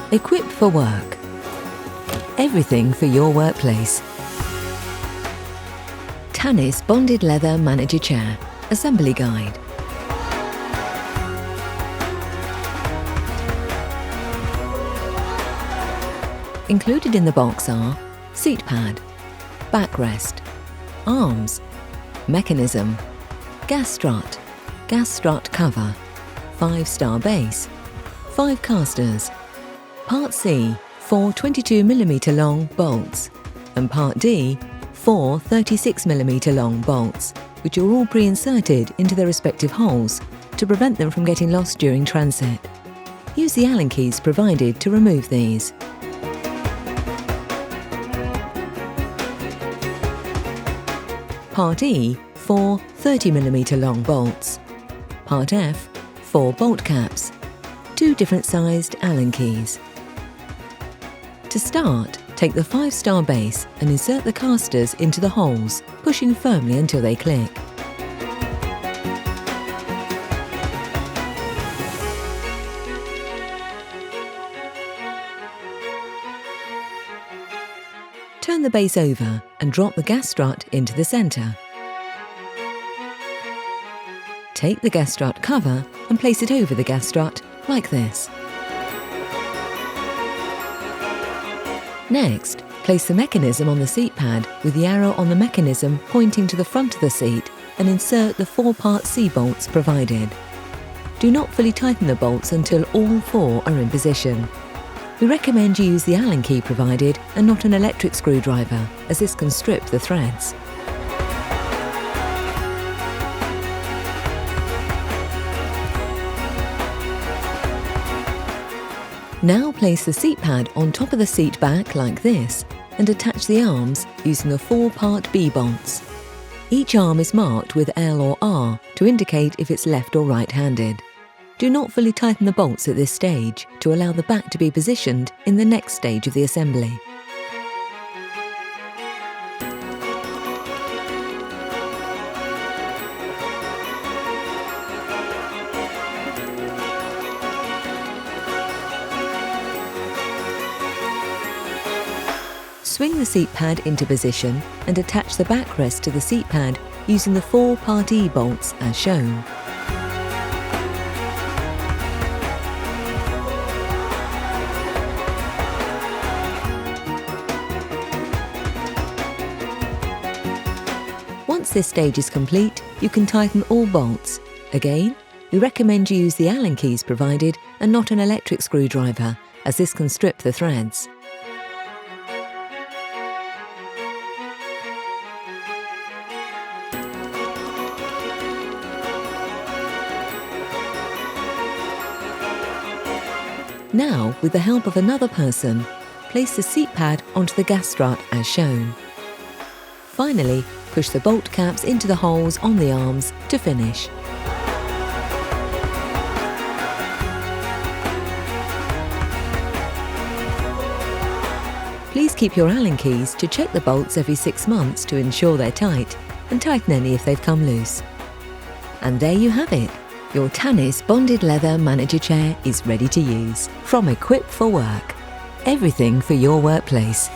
Equipped for work. Everything for your workplace. Tanis Bonded Leather Manager Chair. Assembly Guide. Included in the box are seat pad, backrest, arms, mechanism, gas strut cover, 5-star base, 5 casters, Part C, 4 22mm long bolts, and Part D, 4 36mm long bolts, which are all pre-inserted into their respective holes to prevent them from getting lost during transit. Use the Allen keys provided to remove these. Part E, 4 30mm long bolts. Part F, 4 bolt caps, 2 different sized Allen keys. To start, take the 5-star base and insert the casters into the holes, pushing firmly until they click. Turn the base over and drop the gas strut into the centre. Take the gas strut cover and place it over the gas strut, like this. Next, place the mechanism on the seat pad with the arrow on the mechanism pointing to the front of the seat and insert the 4 Part C bolts provided. Do not fully tighten the bolts until all 4 are in position. We recommend you use the Allen key provided and not an electric screwdriver, as this can strip the threads. Now place the seat pad on top of the seat back like this and attach the arms using the 4 Part B bolts. Each arm is marked with L or R to indicate if it's left or right-handed. Do not fully tighten the bolts at this stage to allow the back to be positioned in the next stage of the assembly. Swing the seat pad into position and attach the backrest to the seat pad using the 4 Part E bolts as shown. Once this stage is complete, you can tighten all bolts. Again, we recommend you use the Allen keys provided and not an electric screwdriver, as this can strip the threads. Now, with the help of another person, place the seat pad onto the gas strut as shown. Finally, push the bolt caps into the holes on the arms to finish. Please keep your Allen keys to check the bolts every 6 months to ensure they're tight, and tighten any if they've come loose. And there you have it. Your Tanis Bonded Leather Manager Chair is ready to use. From Equipped for Work. Everything for your workplace.